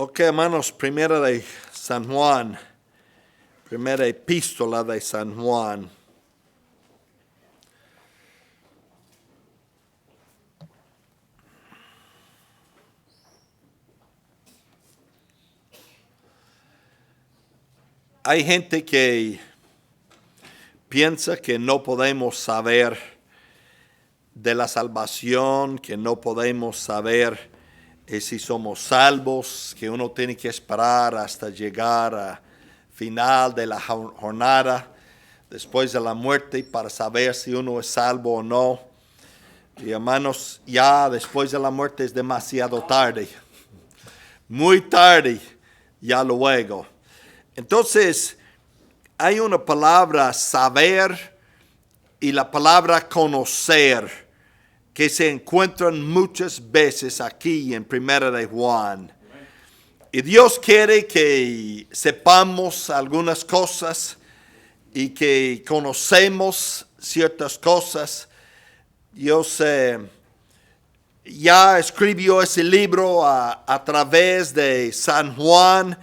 Ok, hermanos, primera de San Juan, primera epístola de San Juan. Hay gente que piensa que no podemos saber de la salvación, que no podemos saber si somos salvos, que uno tiene que esperar hasta llegar al final de la jornada, después de la muerte, para saber si uno es salvo o no. Y hermanos, ya después de la muerte es demasiado tarde, muy tarde, ya luego. Entonces, hay una palabra saber y la palabra conocer que se encuentran muchas veces aquí en Primera de Juan. Y Dios quiere que sepamos algunas cosas y que conocemos ciertas cosas. Dios ya escribió ese libro a través de San Juan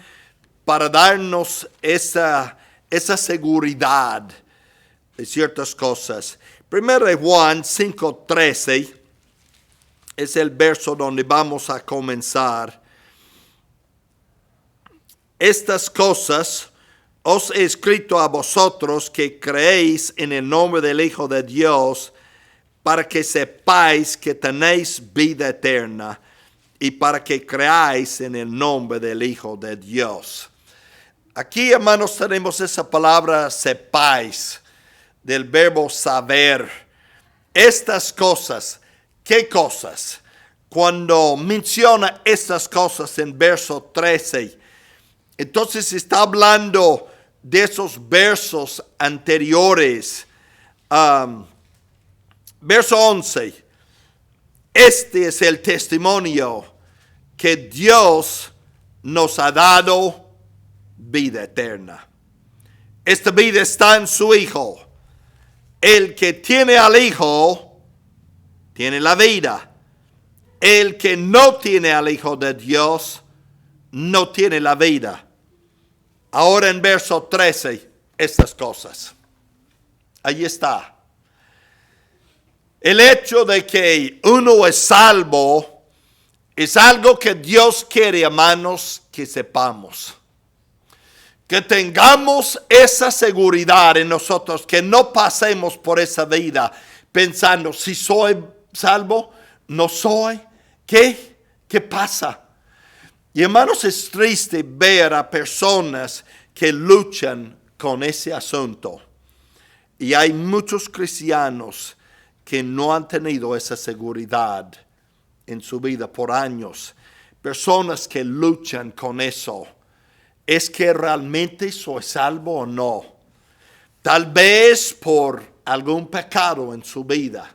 para darnos esa seguridad de ciertas cosas. Primero de Juan 5:13 es el verso donde vamos a comenzar. Estas cosas os he escrito a vosotros que creéis en el nombre del Hijo de Dios, para que sepáis que tenéis vida eterna y para que creáis en el nombre del Hijo de Dios. Aquí, hermanos, tenemos esa palabra sepáis, del verbo saber. Estas cosas, ¿qué cosas? Cuando menciona estas cosas en verso 13, entonces está hablando de esos versos anteriores. Verso 11, este es el testimonio que Dios nos ha dado vida eterna. Esta vida está en su Hijo. El que tiene al Hijo, tiene la vida. El que no tiene al Hijo de Dios, no tiene la vida. Ahora en verso 13, estas cosas. Ahí está. El hecho de que uno es salvo es algo que Dios quiere, hermanos, que sepamos. Que tengamos esa seguridad en nosotros, que no pasemos por esa vida pensando si soy salvo, no soy, ¿qué pasa? Y hermanos, es triste ver a personas que luchan con ese asunto. Y hay muchos cristianos que no han tenido esa seguridad en su vida por años. Personas que luchan con eso. ¿Es que realmente soy salvo o no? Tal vez por algún pecado en su vida.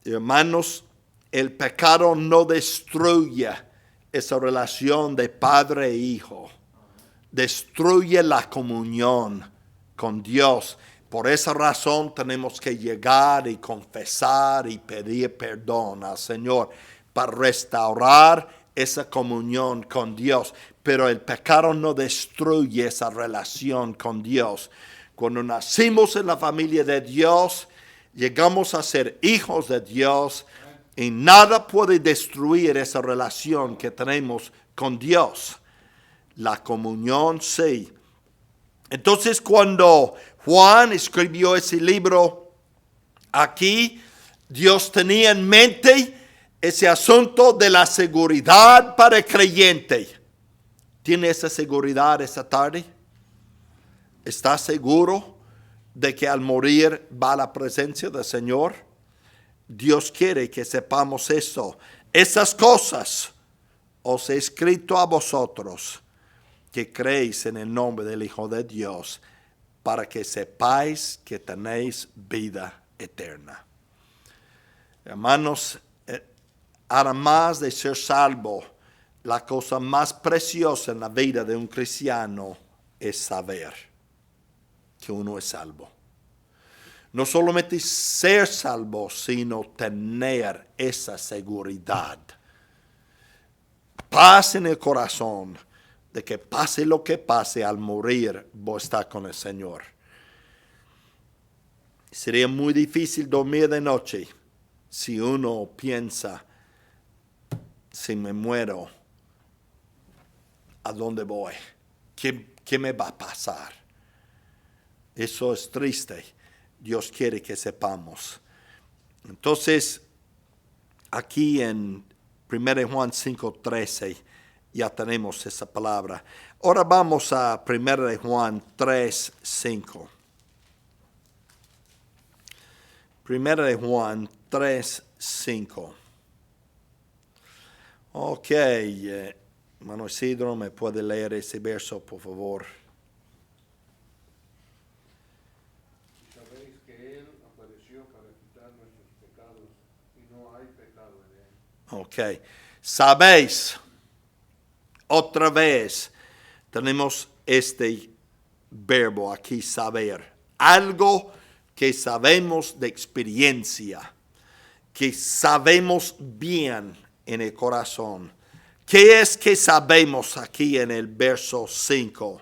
Hermanos, el pecado no destruye esa relación de padre e hijo. Destruye la comunión con Dios. Por esa razón tenemos que llegar y confesar y pedir perdón al Señor para restaurar esa comunión con Dios. Pero el pecado no destruye esa relación con Dios. Cuando nacimos en la familia de Dios, llegamos a ser hijos de Dios y nada puede destruir esa relación que tenemos con Dios. La comunión sí. Entonces cuando Juan escribió ese libro aquí, Dios tenía en mente ese asunto de la seguridad para el creyente. ¿Tiene esa seguridad esta tarde? ¿Está seguro de que al morir va a la presencia del Señor? Dios quiere que sepamos eso. Esas cosas os he escrito a vosotros que creéis en el nombre del Hijo de Dios, para que sepáis que tenéis vida eterna. Hermanos, además de ser salvo, la cosa más preciosa en la vida de un cristiano es saber que uno es salvo. No solamente ser salvo, sino tener esa seguridad. paz en el corazón de que pase lo que pase, al morir voy a estar con el Señor. Sería muy difícil dormir de noche si uno piensa, si me muero, ¿a dónde voy? ¿Qué me va a pasar? Eso es triste. Dios quiere que sepamos. Entonces, aquí en 1 Juan 5:13 ya tenemos esa palabra. Ahora vamos a 1 Juan 3:5. 1 Juan 3:5. Ok, hermano Isidro, ¿me puede leer ese verso, por favor? Sabéis que Él apareció para quitar nuestros pecados y no hay pecado en Él. Ok, sabéis, otra vez tenemos este verbo aquí, saber. Algo que sabemos de experiencia, que sabemos bien en el corazón. ¿Qué es que sabemos aquí en el verso 5?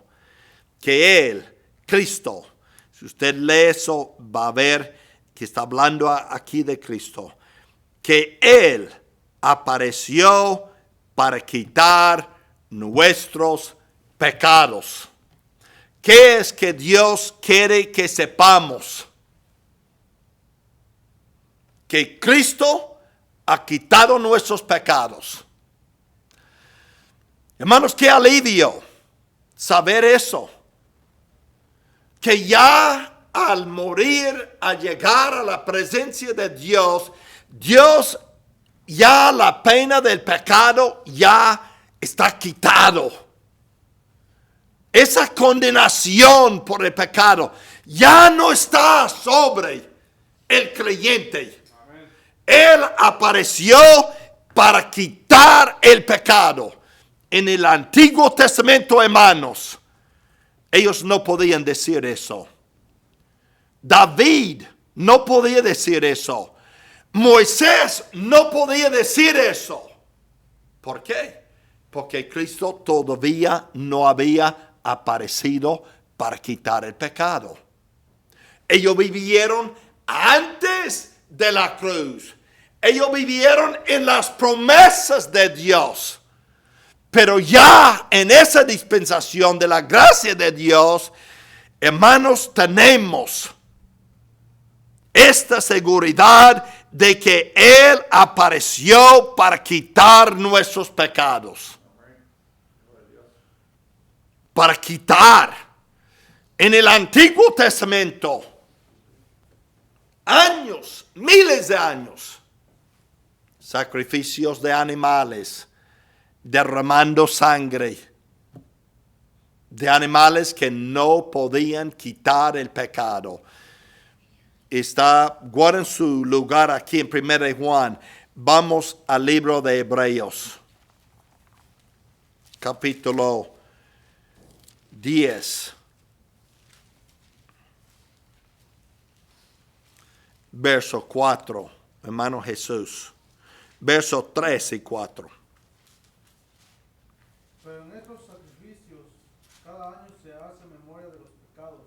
Que Él, Cristo, si usted lee eso, va a ver que está hablando aquí de Cristo, que Él apareció para quitar nuestros pecados. ¿Qué es que Dios quiere que sepamos? Que Cristo ha quitado nuestros pecados. Hermanos, qué alivio saber eso. Que ya al morir, al llegar a la presencia de Dios, Dios ya la pena del pecado ya está quitado. Esa condenación por el pecado ya no está sobre el creyente. Él apareció para quitar el pecado. En el Antiguo Testamento, hermanos, ellos no podían decir eso. David no podía decir eso. Moisés no podía decir eso. ¿Por qué? Porque Cristo todavía no había aparecido para quitar el pecado. Ellos vivieron antes de la cruz. Ellos vivieron en las promesas de Dios. Pero ya en esa dispensación de la gracia de Dios, hermanos, tenemos esta seguridad de que Él apareció para quitar nuestros pecados. Para quitar. En el Antiguo Testamento, años, miles de años, sacrificios de animales, derramando sangre de animales que no podían quitar el pecado. Guarden su lugar aquí en 1 Juan. Vamos al libro de Hebreos, capítulo 10. Verso 4, hermano Jesús. Verso 3 y 4. Pero en estos sacrificios cada año se hace memoria de los pecados,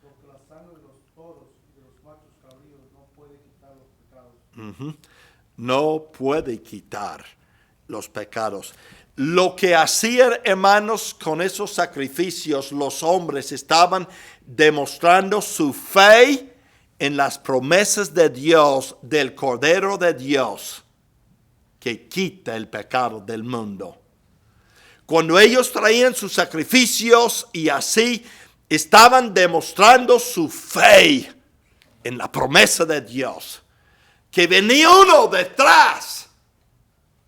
porque la sangre de los toros y de los machos cabríos no puede quitar los pecados. No puede quitar los pecados. Lo que hacían, hermanos, con esos sacrificios, los hombres estaban demostrando su fe en las promesas de Dios, del Cordero de Dios, que quita el pecado del mundo. Cuando ellos traían sus sacrificios y así, estaban demostrando su fe en la promesa de Dios. Que venía uno detrás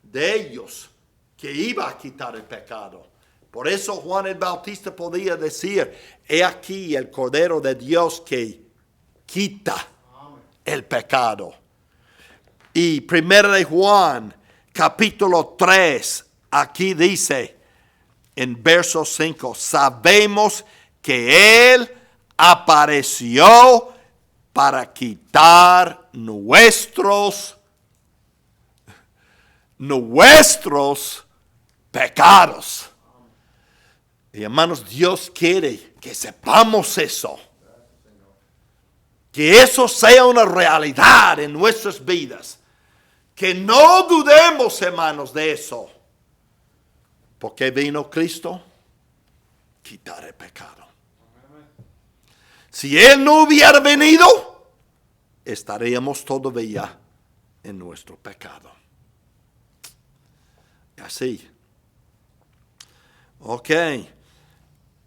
de ellos que iba a quitar el pecado. Por eso Juan el Bautista podía decir, he aquí el Cordero de Dios que quita el pecado. Y 1 Juan capítulo 3, aquí dice en verso 5, sabemos que Él apareció para quitar nuestros pecados. Y hermanos, Dios quiere que sepamos eso. Que eso sea una realidad en nuestras vidas. Que no dudemos, hermanos, de eso. Porque vino Cristo, quitar el pecado. Si Él no hubiera venido, estaríamos todavía en nuestro pecado. Así. Ok.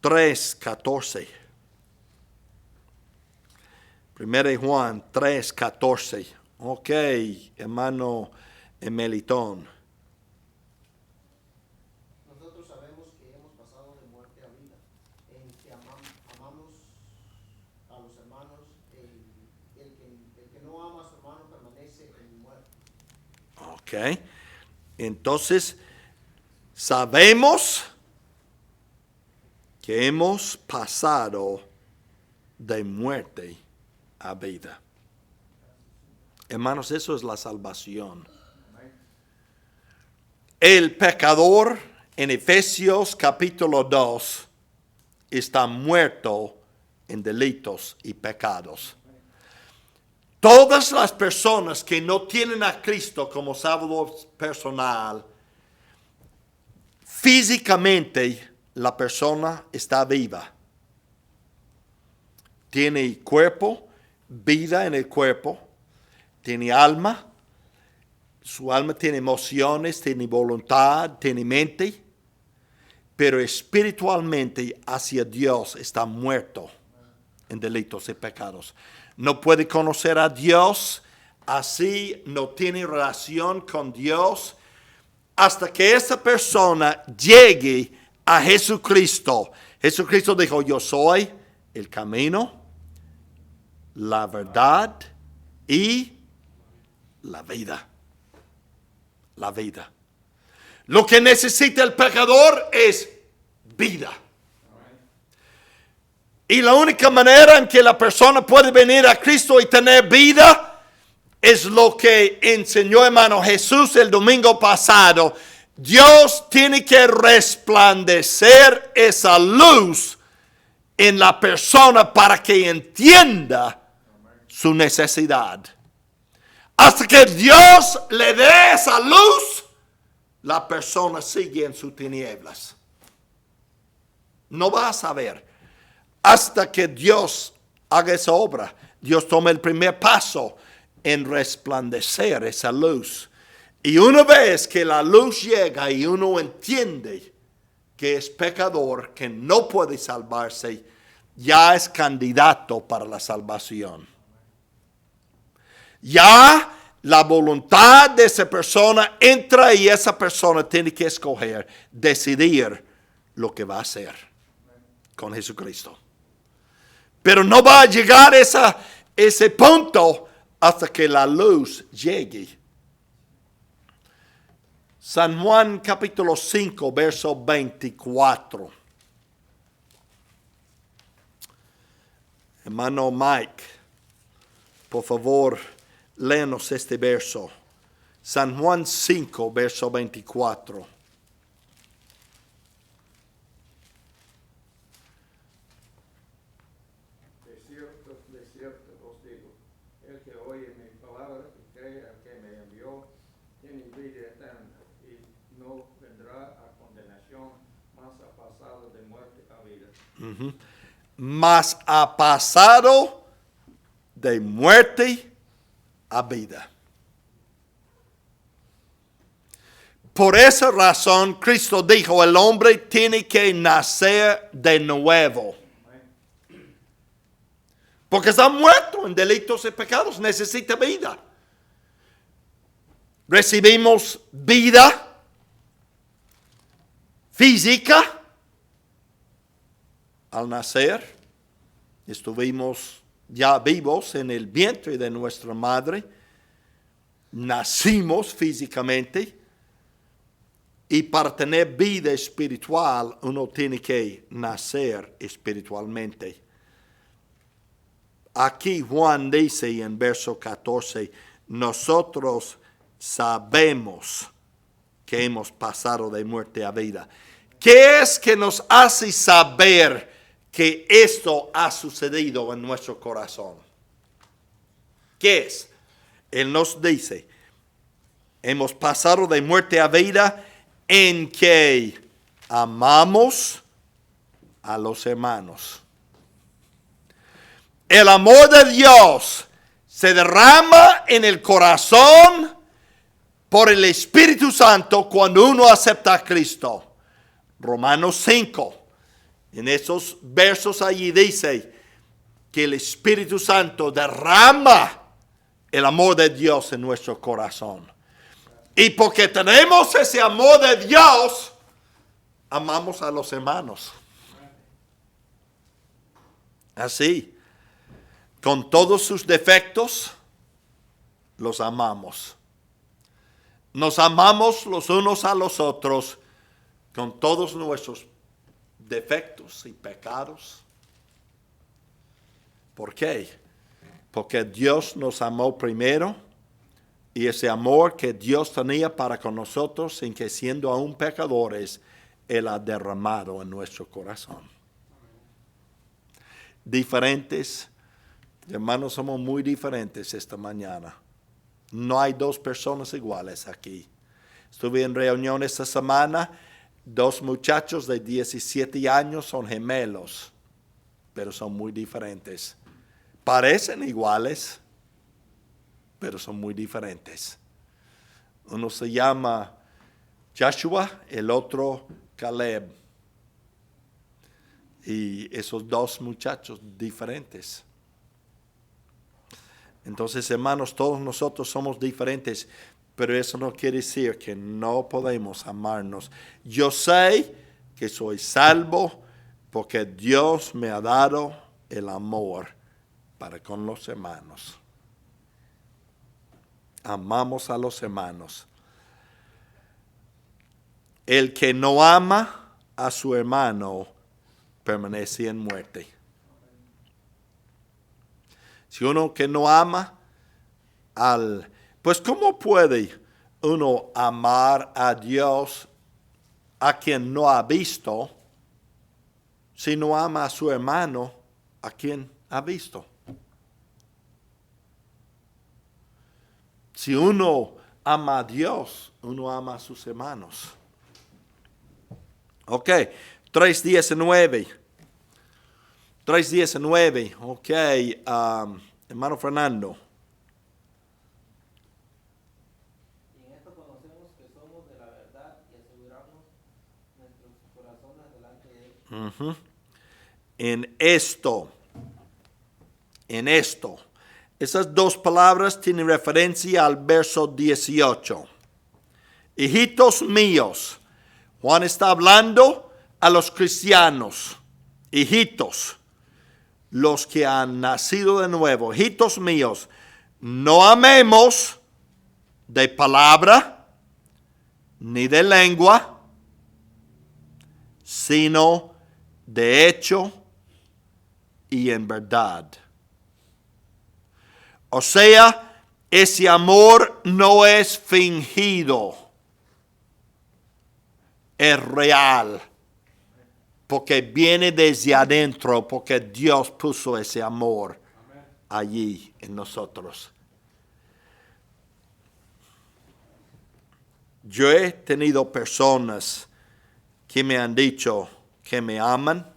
3:14. 1 Juan 3:14. Ok, hermano Emelitón. Nosotros sabemos que hemos pasado de muerte a vida, en que amamos a los hermanos, el que no ama a su hermano permanece en muerte. Ok, entonces sabemos que hemos pasado de muerte a vida. Hermanos, eso es la salvación. El pecador en Efesios capítulo 2 está muerto en delitos y pecados. Todas las personas que no tienen a Cristo como Salvador personal, físicamente la persona está viva. Tiene cuerpo, vida en el cuerpo. Tiene alma, su alma tiene emociones, tiene voluntad, tiene mente, pero espiritualmente hacia Dios está muerto en delitos y pecados. No puede conocer a Dios, así no tiene relación con Dios, hasta que esa persona llegue a Jesucristo. Jesucristo dijo, yo soy el camino, la verdad y la vida. La vida. Lo que necesita el pecador es vida. Y la única manera en que la persona puede venir a Cristo y tener vida es lo que enseñó hermano Jesús el domingo pasado. Dios tiene que resplandecer esa luz en la persona para que entienda su necesidad. Hasta que Dios le dé esa luz, la persona sigue en sus tinieblas. No va a saber. Hasta que Dios haga esa obra. Dios toma el primer paso en resplandecer esa luz. Y una vez que la luz llega y uno entiende que es pecador, que no puede salvarse, ya es candidato para la salvación. Ya la voluntad de esa persona entra y esa persona tiene que escoger, decidir lo que va a hacer con Jesucristo. Pero no va a llegar ese punto hasta que la luz llegue. San Juan capítulo 5, verso 24. Hermano Mike, por favor, léanos este verso. San Juan 5, verso 24. De cierto os digo, el que oye mi palabra y cree al que me envió, tiene vida eterna y no vendrá a condenación, mas ha pasado de muerte a vida. Mas ha pasado de muerte a vida. Por esa razón, Cristo dijo, el hombre tiene que nacer de nuevo. Porque está muerto en delitos y pecados, necesita vida. Recibimos vida física al nacer. Estuvimos ya vivos en el vientre de nuestra madre. Nacimos físicamente. Y para tener vida espiritual, uno tiene que nacer espiritualmente. Aquí Juan dice en verso 14, nosotros sabemos que hemos pasado de muerte a vida. ¿Qué es que nos hace saber que esto ha sucedido en nuestro corazón? ¿Qué es? Él nos dice, hemos pasado de muerte a vida en que amamos a los hermanos. El amor de Dios se derrama en el corazón por el Espíritu Santo cuando uno acepta a Cristo. Romanos 5, en esos versos allí dice que el Espíritu Santo derrama el amor de Dios en nuestro corazón. Y porque tenemos ese amor de Dios, amamos a los hermanos. Así, con todos sus defectos, los amamos. Nos amamos los unos a los otros con todos nuestros defectos y pecados. ¿Por qué? Porque Dios nos amó primero, y ese amor que Dios tenía para con nosotros, sin que siendo aún pecadores, Él ha derramado en nuestro corazón. Diferentes, hermanos, somos muy diferentes esta mañana. No hay dos personas iguales aquí. Estuve en reunión esta semana, 2 muchachos de 17 años son gemelos, pero son muy diferentes. Parecen iguales, pero son muy diferentes. Uno se llama Joshua, el otro Caleb. Y esos 2 muchachos diferentes. Entonces, hermanos, todos nosotros somos diferentes, pero eso no quiere decir que no podemos amarnos. Yo sé que soy salvo porque Dios me ha dado el amor para con los hermanos. Amamos a los hermanos. El que no ama a su hermano permanece en muerte. Si uno que no ama pues ¿cómo puede uno amar a Dios a quien no ha visto si no ama a su hermano a quien ha visto? Si uno ama a Dios, uno ama a sus hermanos. Ok, 3:19. 3:19. Ok, hermano Fernando. Y en esto conocemos que somos de la verdad y aseguramos nuestros corazones delante de Él. En esto. Esas 2 palabras tienen referencia al verso 18. Hijitos míos. Juan está hablando a los cristianos. Hijitos, los que han nacido de nuevo. Hijitos míos, no amemos de palabra ni de lengua, sino de hecho y en verdad. O sea, ese amor no es fingido, es real, porque viene desde adentro, porque Dios puso ese amor allí en nosotros. Yo he tenido personas que me han dicho que me aman,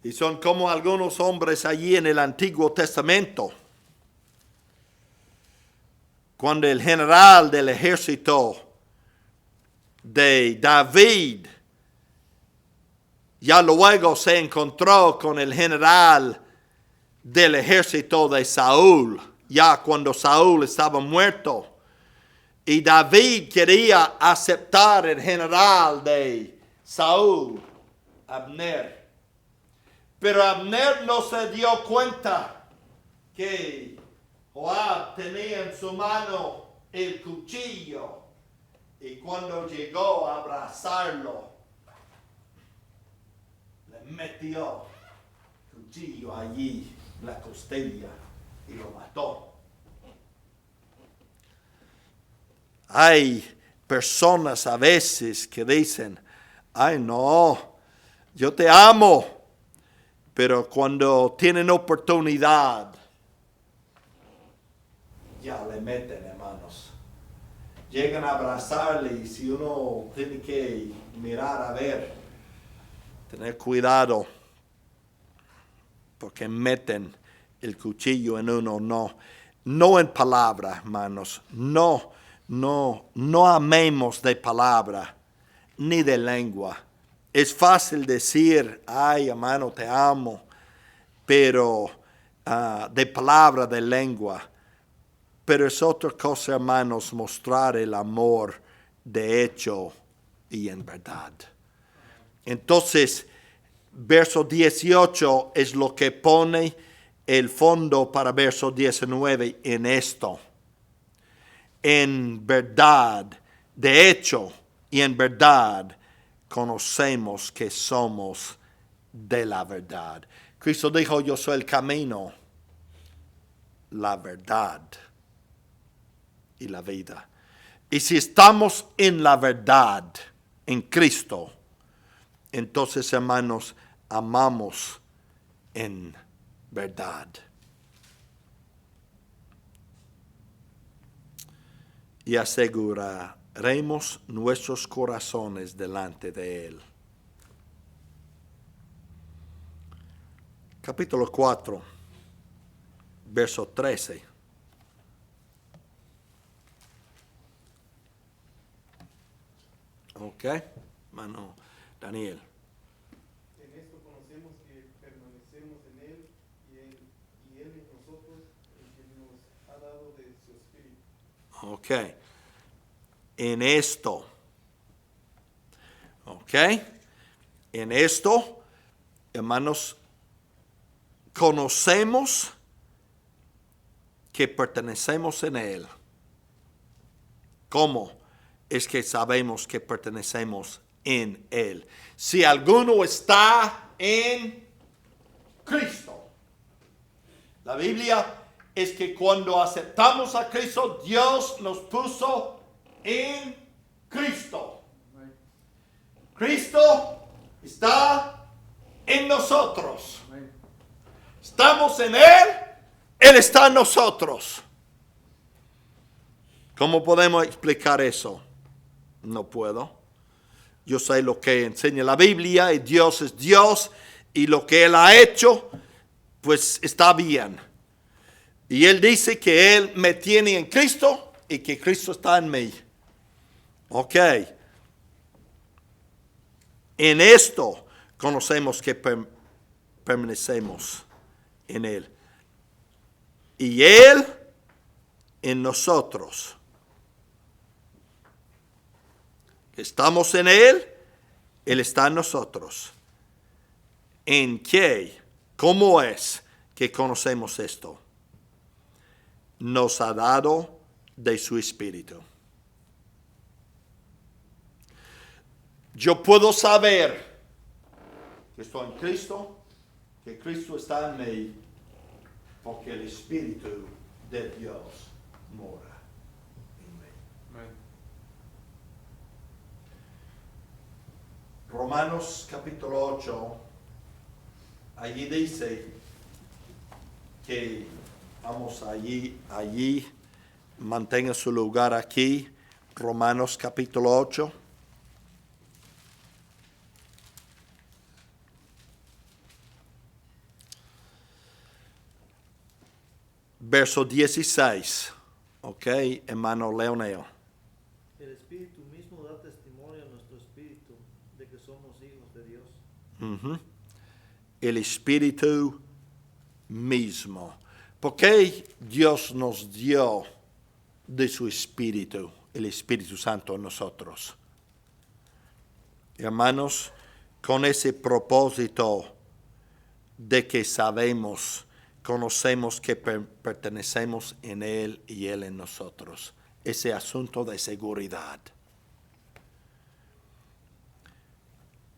y son como algunos hombres allí en el Antiguo Testamento. Cuando el general del ejército de David ya luego se encontró con el general del ejército de Saúl, ya cuando Saúl estaba muerto. Y David quería aceptar el general de Saúl, Abner. Pero Abner no se dio cuenta que Joab tenía en su mano el cuchillo. Y cuando llegó a abrazarlo, le metió el cuchillo allí en la costilla y lo mató. Hay personas a veces que dicen, ay no, yo te amo, pero cuando tienen oportunidad, ya le meten, hermanos. Llegan a abrazarle y si uno tiene que mirar a ver, tener cuidado, porque meten el cuchillo en uno, no en palabra, hermanos, no amemos de palabra, ni de lengua. Es fácil decir, ay hermano, te amo, pero de palabra, de lengua. Pero es otra cosa, hermanos, mostrar el amor de hecho y en verdad. Entonces, verso 18 es lo que pone el fondo para verso 19 en esto. En verdad, de hecho y en verdad, conocemos que somos de la verdad. Cristo dijo, yo soy el camino, la verdad y la vida. Y si estamos en la verdad, en Cristo, entonces, hermanos, amamos en verdad. Y aseguraremos nuestros corazones delante de Él. Capítulo 4, verso 13. Ok, hermano Daniel. En esto conocemos que permanecemos en Él y Él en nosotros, el que nos ha dado de su Espíritu. Ok. En esto. Ok. En esto, hermanos, conocemos que pertenecemos en Él. ¿Cómo es que sabemos que pertenecemos en Él? Si alguno está en Cristo. La Biblia es que cuando aceptamos a Cristo, Dios nos puso en Cristo. Cristo está en nosotros. Estamos en Él, Él está en nosotros. ¿Cómo podemos explicar eso? No puedo. Yo sé lo que enseña la Biblia y Dios es Dios y lo que Él ha hecho, pues está bien. Y Él dice que Él me tiene en Cristo y que Cristo está en mí. Ok. En esto conocemos que permanecemos en Él. Y Él en nosotros. Estamos en Él, Él está en nosotros. ¿En qué? ¿Cómo es que conocemos esto? Nos ha dado de su Espíritu. Yo puedo saber que estoy en Cristo, que Cristo está en mí, porque el Espíritu de Dios mora en mí. Amén. Romanos capítulo 8, allí dice que, vamos allí, mantenga su lugar aquí, Romanos capítulo 8. Verso 16, ok, hermano Leonel. El Espíritu mismo da testimonio a nuestro espíritu de que somos hijos de Dios. Ujú. El Espíritu mismo. ¿Por qué Dios nos dio de su Espíritu, el Espíritu Santo en nosotros? Hermanos, con ese propósito de que conocemos que pertenecemos en Él y Él en nosotros. Ese asunto de seguridad.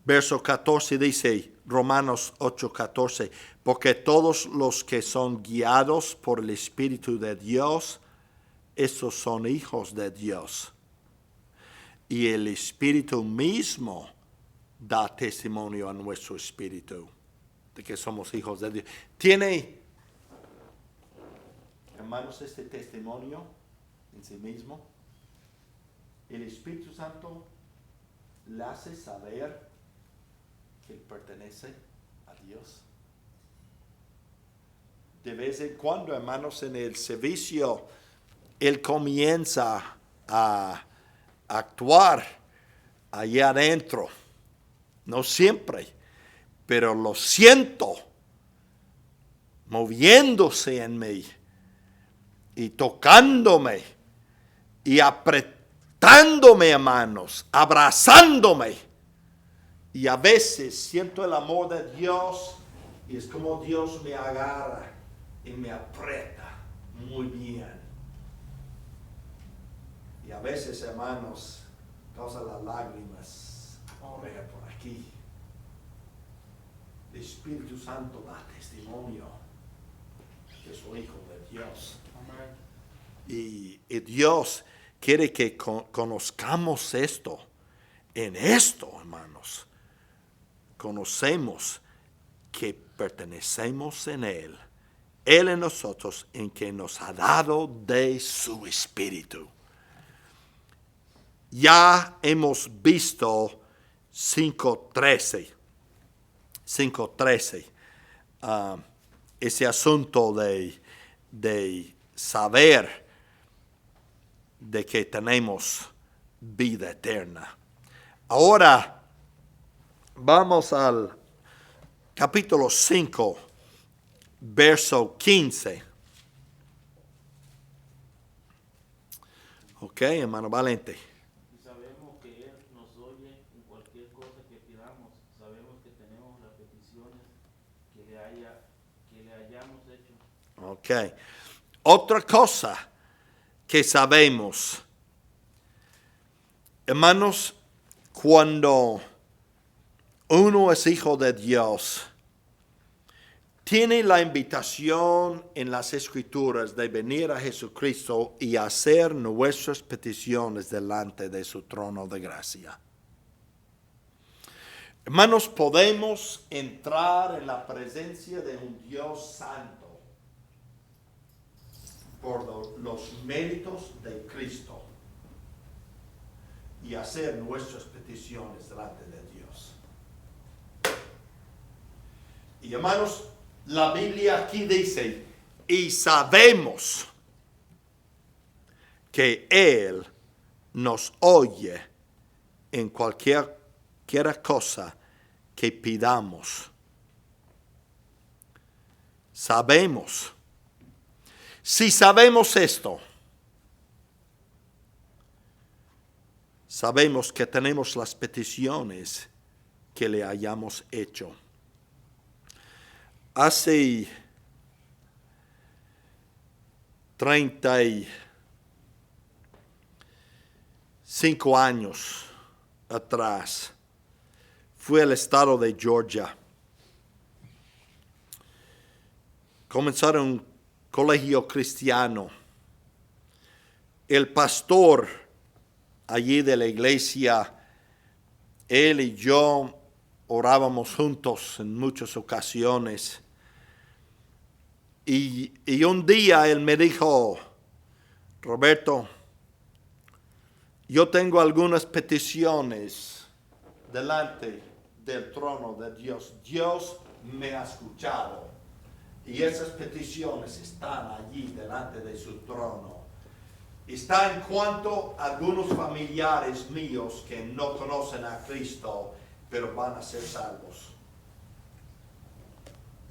Verso 14 dice, Romanos 8:14, porque todos los que son guiados por el Espíritu de Dios, esos son hijos de Dios. y el Espíritu mismo da testimonio a nuestro espíritu de que somos hijos de Dios. ¿Tiene, hermanos, este testimonio en sí mismo? El Espíritu Santo le hace saber que él pertenece a Dios. De vez en cuando, hermanos, en el servicio, él comienza a actuar allá adentro. No siempre, pero lo siento moviéndose en mí y tocándome y apretándome, hermanos, abrazándome. Y a veces siento el amor de Dios y es como Dios me agarra y me aprieta muy bien. Y a veces, hermanos, causa las lágrimas correr por aquí. El Espíritu Santo da testimonio que soy hijo de Dios. Amén. Y Dios quiere que conozcamos esto. En esto, hermanos, conocemos que pertenecemos en Él en nosotros, en que nos ha dado de su Espíritu. Ya hemos visto 5:13, ese asunto de saber de que tenemos vida eterna. Ahora vamos al capítulo 5, verso 15. Ok, hermano Valente. Y sabemos que Él nos oye en cualquier cosa que pidamos. Sabemos que tenemos las peticiones que le hayamos hecho. Ok. Otra cosa que sabemos, hermanos, cuando uno es hijo de Dios, tiene la invitación en las Escrituras de venir a Jesucristo y hacer nuestras peticiones delante de su trono de gracia. Hermanos, podemos entrar en la presencia de un Dios santo por los méritos de Cristo y hacer nuestras peticiones delante de Dios. Y hermanos, la Biblia aquí dice, y sabemos que Él nos oye en cualquier cosa que pidamos. Sabemos. Si sabemos esto, sabemos que tenemos las peticiones que le hayamos hecho. Hace 35 años atrás, fui al estado de Georgia. Comenzaron un colegio cristiano. El pastor allí de la iglesia, él y yo orábamos juntos en muchas ocasiones. Y un día él me dijo, Roberto, yo tengo algunas peticiones delante del trono de Dios. Dios me ha escuchado y esas peticiones están allí delante de su trono. Está en cuanto a algunos familiares míos que no conocen a Cristo, pero van a ser salvos.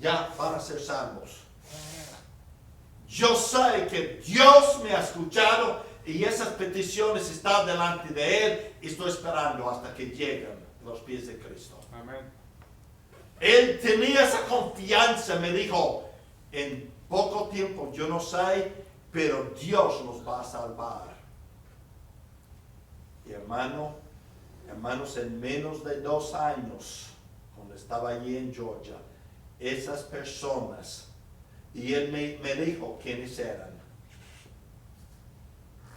Ya van a ser salvos. Yo sé que Dios me ha escuchado y esas peticiones están delante de Él y estoy esperando hasta que lleguen los pies de Cristo. Amén. Él tenía esa confianza, me dijo, en poco tiempo, yo no sé, pero Dios nos va a salvar. Y hermanos, en menos de 2 años, cuando estaba allí en Georgia, esas personas, y él me dijo quiénes eran.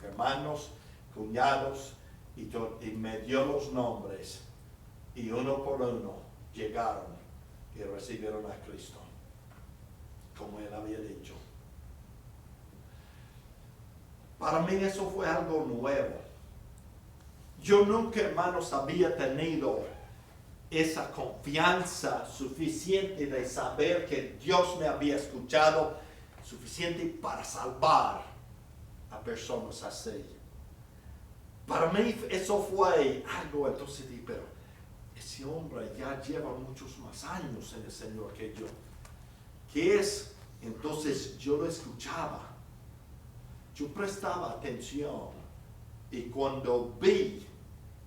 Hermanos, cuñados, y me dio los nombres, y uno por uno llegaron y recibieron a Cristo, como él había dicho. Para mí eso fue algo nuevo. Yo nunca, hermanos, había tenido esa confianza suficiente de saber que Dios me había escuchado, suficiente para salvar a personas así. Para mí eso fue algo, entonces dije, pero ese hombre ya lleva muchos más años en el Señor que yo. ¿Qué es? Entonces yo lo escuchaba, yo prestaba atención, y cuando vi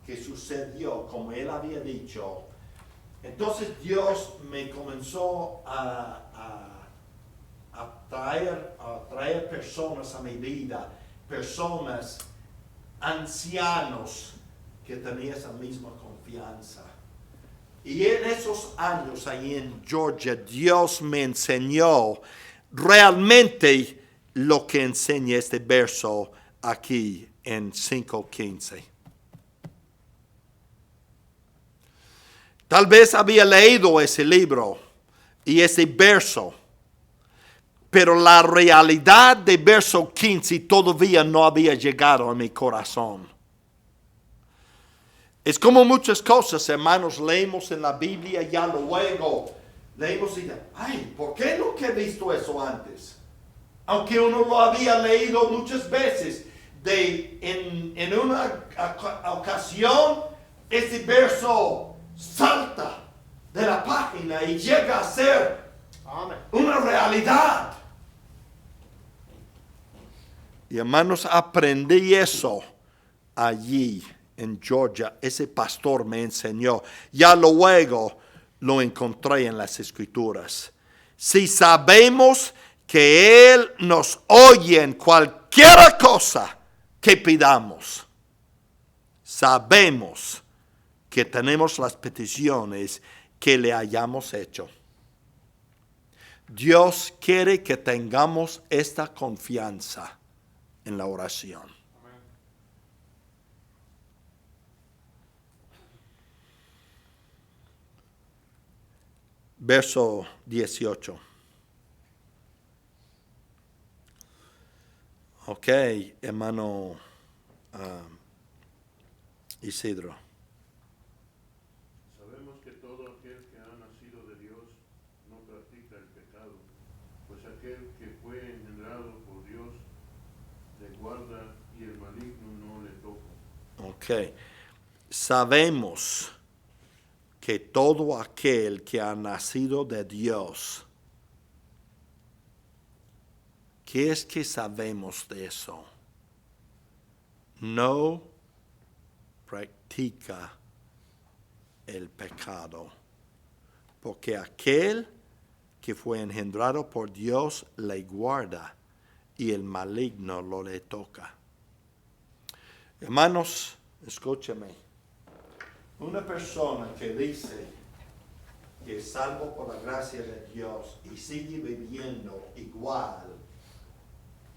que sucedió como él había dicho, entonces Dios me comenzó a traer personas a mi vida, personas, ancianos que tenían esa misma confianza. Y en esos años ahí en Georgia, Dios me enseñó realmente lo que enseña este verso aquí en 5:15. Tal vez había leído ese libro y ese verso, pero la realidad de verso 15 todavía no había llegado a mi corazón. Es como muchas cosas, hermanos, leemos en la Biblia, ya luego leemos y ay, ¿por qué nunca he visto eso antes? Aunque uno lo había leído muchas veces, en una ocasión, este verso salta de la página y llega a ser una realidad. Y hermanos, aprendí eso allí en Georgia. Ese pastor me enseñó. Ya luego lo encontré en las Escrituras. Si sabemos que Él nos oye en cualquier cosa que pidamos, sabemos que tenemos las peticiones que le hayamos hecho. Dios quiere que tengamos esta confianza en la oración. Amén. Verso 18. Ok, hermano Isidro. Sabemos que todo aquel que ha nacido de Dios no practica el pecado, pues aquel que fue engendrado por Dios le guarda y el maligno no le toca. Ok, sabemos que todo aquel que ha nacido de Dios, ¿qué es que sabemos de eso? No practica el pecado, porque aquel que fue engendrado por Dios le guarda y el maligno no le toca. Hermanos, escúcheme. Una persona que dice que es salvo por la gracia de Dios y sigue viviendo igual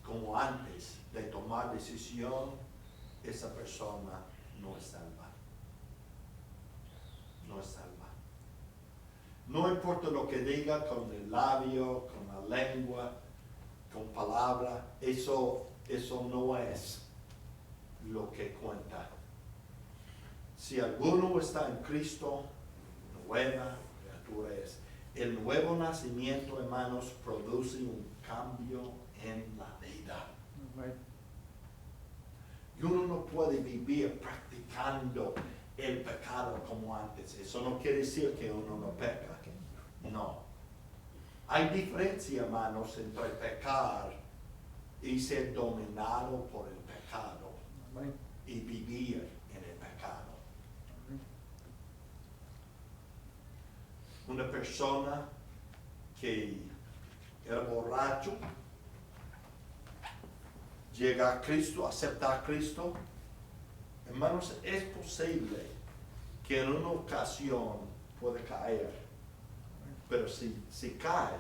como antes de tomar decisión, esa persona no es salva. No es salva. No importa lo que diga con el labio, con la lengua, con palabra, eso no es lo que cuenta. Si alguno está en Cristo, nueva criatura es. El nuevo nacimiento, hermanos, produce un cambio en la vida. Amén. Y uno no puede vivir practicando el pecado como antes. Eso no quiere decir que uno no peca. No. Hay diferencia, hermanos, entre pecar y ser dominado por el pecado. Amén. Y vivir en el pecado. Una persona que era borracho llega a Cristo, acepta a Cristo. Hermanos, es posible que en una ocasión pueda caer, pero si cae,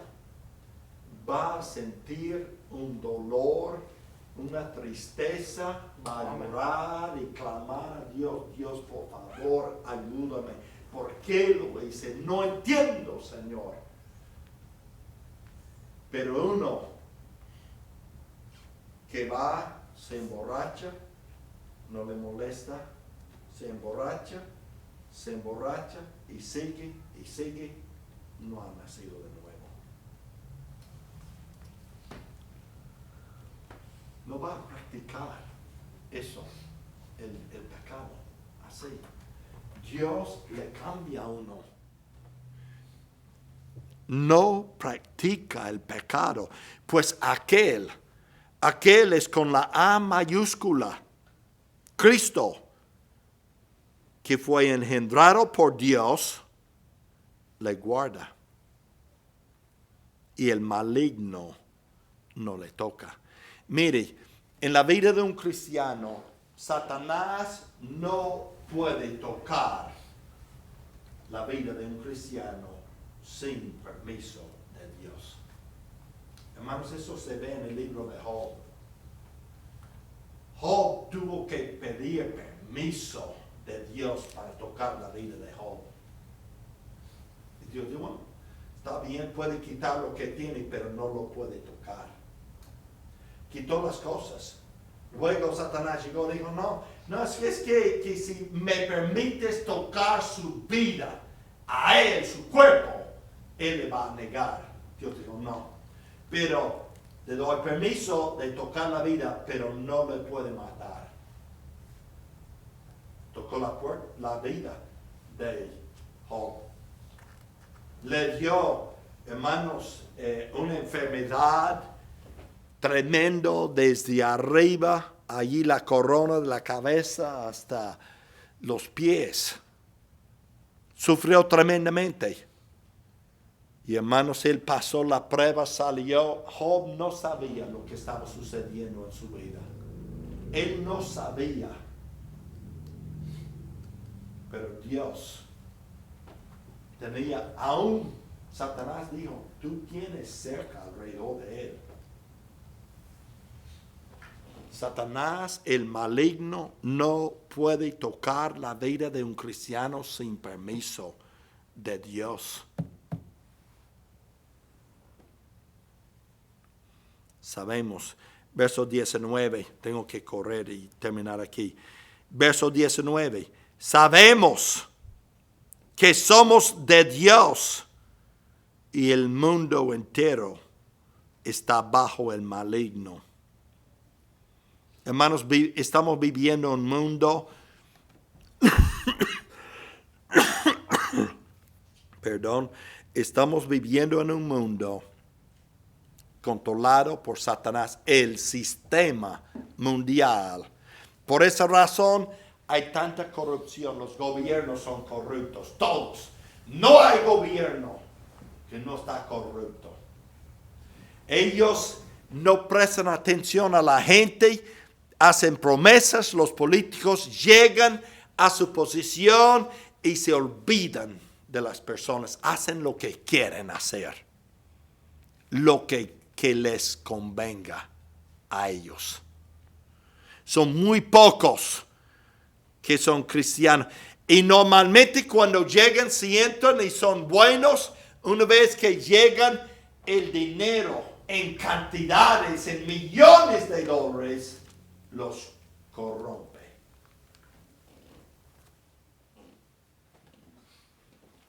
va a sentir un dolor una tristeza, va a llorar y clamar a Dios, Dios, por favor, ayúdame. ¿Por qué lo hice? No entiendo, Señor. Pero uno que va, se emborracha, no le molesta, se emborracha y sigue, no ha nacido de nuevo. No va a practicar eso, el pecado, así. Dios le cambia a uno. No practica el pecado, pues aquel es con la A mayúscula, Cristo, que fue engendrado por Dios, le guarda. Y el maligno no le toca. Mire, en la vida de un cristiano, Satanás no puede tocar la vida de un cristiano sin permiso de Dios. Hermanos, eso se ve en el libro de Job. Job tuvo que pedir permiso de Dios para tocar la vida de Job. Y Dios dijo, bueno, está bien, puede quitar lo que tiene, pero no lo puede tocar. Quitó las cosas. Luego Satanás llegó y dijo, no, es que si me permites tocar su vida, a él, su cuerpo, él le va a negar. Dios dijo, no. Pero le doy permiso de tocar la vida, pero no le puede matar. Tocó la vida de Job. Le dio, hermanos, una enfermedad tremendo desde arriba, allí la corona de la cabeza hasta los pies. Sufrió tremendamente. Y hermanos, él pasó la prueba, salió. Job no sabía lo que estaba sucediendo en su vida. Él no sabía. Pero Dios tenía, aún Satanás dijo, tú tienes cerca alrededor de él. Satanás, el maligno, no puede tocar la vida de un cristiano sin permiso de Dios. Sabemos, verso 19, tengo que correr y terminar aquí. Verso 19, sabemos que somos de Dios y el mundo entero está bajo el maligno. Hermanos, estamos viviendo en un mundo, estamos viviendo en un mundo controlado por Satanás, el sistema mundial. Por esa razón hay tanta corrupción, los gobiernos son corruptos, todos. No hay gobierno que no está corrupto. Ellos no prestan atención a la gente, hacen promesas, los políticos llegan a su posición y se olvidan de las personas, hacen lo que quieren hacer, lo que les convenga a ellos. Son muy pocos que son cristianos. Y normalmente cuando llegan, sientan y son buenos, una vez que llegan, el dinero en cantidades, en millones de dólares, los corrompe.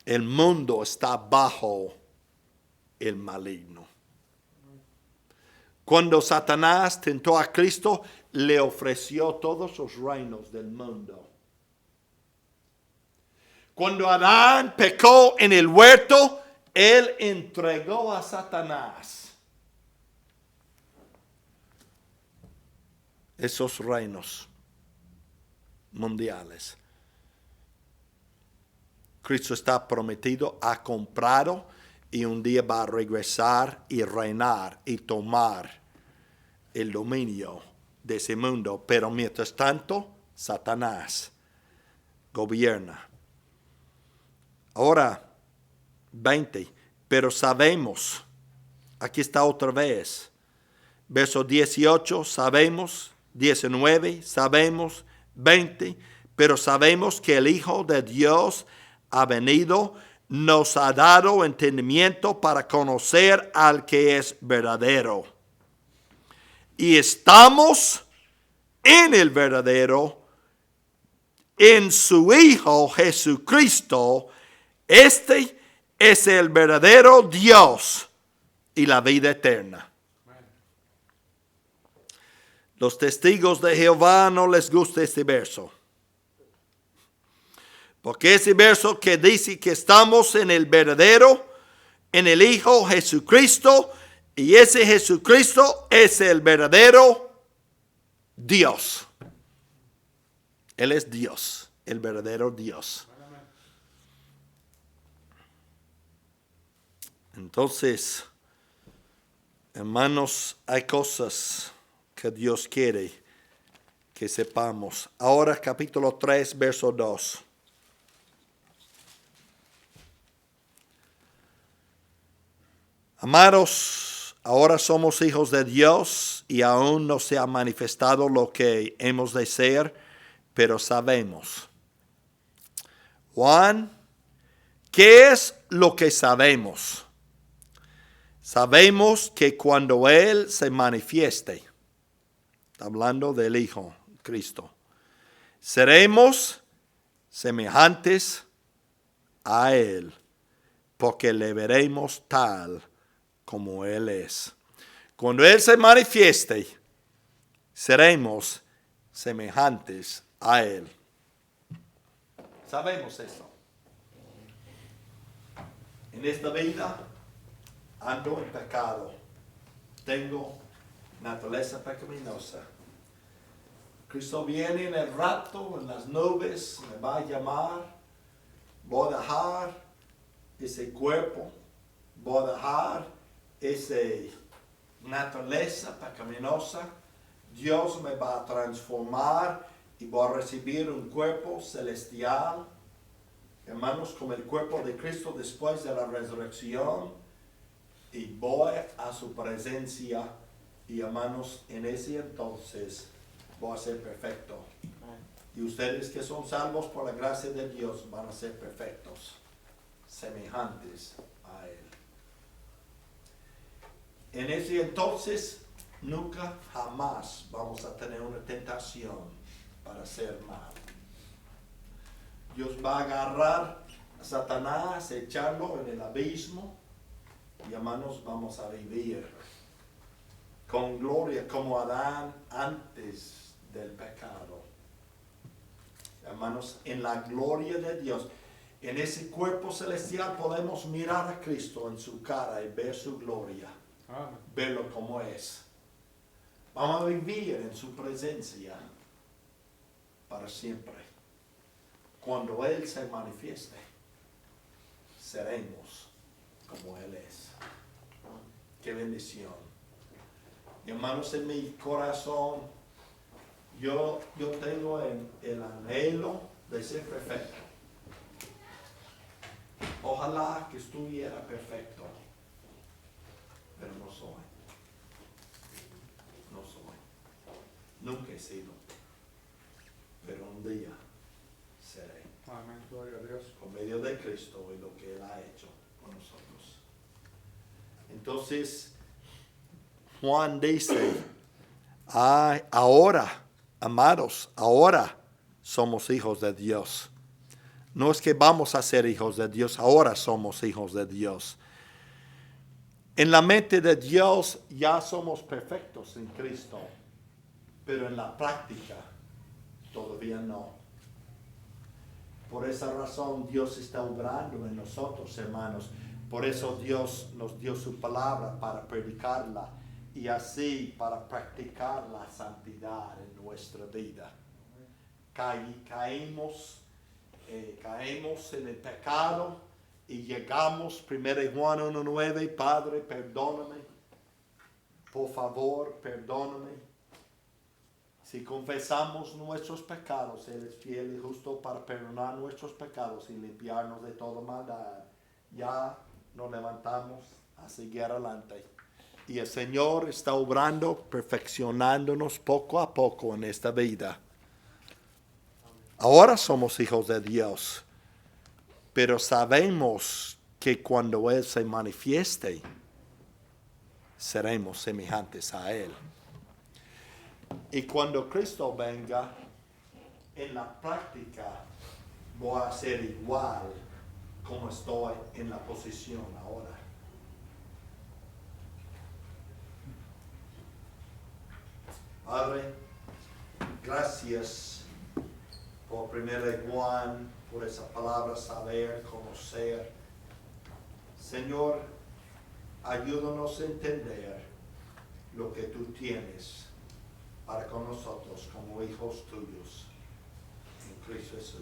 El mundo está bajo el maligno. Cuando Satanás tentó a Cristo, le ofreció todos los reinos del mundo. Cuando Adán pecó en el huerto, él entregó a Satanás esos reinos mundiales. Cristo está prometido, ha comprado y un día va a regresar y reinar y tomar el dominio de ese mundo. Pero mientras tanto, Satanás gobierna. Ahora, 20. Pero sabemos, aquí está otra vez, verso 18, sabemos, 19, sabemos, 20, pero sabemos que el Hijo de Dios ha venido, nos ha dado entendimiento para conocer al que es verdadero. Y estamos en el verdadero, en su Hijo Jesucristo. Este es el verdadero Dios y la vida eterna. Los testigos de Jehová no les gusta este verso. Porque ese verso que dice que estamos en el verdadero, en el Hijo Jesucristo, y ese Jesucristo es el verdadero Dios. Él es Dios, el verdadero Dios. Entonces, hermanos, hay cosas que Dios quiere que sepamos. Ahora capítulo 3, verso 2. Amados, ahora somos hijos de Dios y aún no se ha manifestado lo que hemos de ser, pero sabemos. Juan, ¿qué es lo que sabemos? Sabemos que cuando Él se manifieste, está hablando del Hijo, Cristo, seremos semejantes a Él, porque le veremos tal como Él es. Cuando Él se manifieste, seremos semejantes a Él. Sabemos eso. En esta vida ando en pecado. Tengo naturaleza pecaminosa. Cristo viene en el rapto, en las nubes, me va a llamar. Voy a dejar ese cuerpo. Voy a dejar esa naturaleza pecaminosa. Dios me va a transformar y voy a recibir un cuerpo celestial. Hermanos, como el cuerpo de Cristo después de la resurrección. Y voy a su presencia. Y hermanos, en ese entonces voy a ser perfecto. Y ustedes que son salvos por la gracia de Dios van a ser perfectos, semejantes a Él. En ese entonces, nunca jamás vamos a tener una tentación para hacer mal. Dios va a agarrar a Satanás, echarlo en el abismo. Y hermanos, vamos a vivir con gloria como Adán antes del pecado. Hermanos, en la gloria de Dios, en ese cuerpo celestial podemos mirar a Cristo en su cara y ver su gloria. Amén. Verlo como es. Vamos a vivir en su presencia para siempre. Cuando Él se manifieste, seremos como Él es. Qué bendición. Y hermanos, en mi corazón, yo tengo el anhelo de ser perfecto. Ojalá que estuviera perfecto, pero no soy. No soy. Nunca he sido. Pero un día seré. Amén. Gloria a Dios. Por medio de Cristo y lo que Él ha hecho por nosotros. Entonces, Juan dice, ahora, amados, ahora somos hijos de Dios. No es que vamos a ser hijos de Dios, ahora somos hijos de Dios. En la mente de Dios ya somos perfectos en Cristo, pero en la práctica todavía no. Por esa razón Dios está obrando en nosotros, hermanos. Por eso Dios nos dio su palabra para predicarla y así para practicar la santidad en nuestra vida. Caemos en el pecado y llegamos, 1 Juan 1:9, Padre, perdóname, por favor, perdóname. Si confesamos nuestros pecados, Él es fiel y justo para perdonar nuestros pecados y limpiarnos de toda maldad. Ya nos levantamos a seguir adelante. Y el Señor está obrando, perfeccionándonos poco a poco en esta vida. Ahora somos hijos de Dios, pero sabemos que cuando Él se manifieste, seremos semejantes a Él. Y cuando Cristo venga, en la práctica voy a ser igual como estoy en la posición ahora. Padre, gracias por 1 Juan, por esa palabra saber, conocer. Señor, ayúdanos a entender lo que tú tienes para con nosotros como hijos tuyos en Cristo Jesús.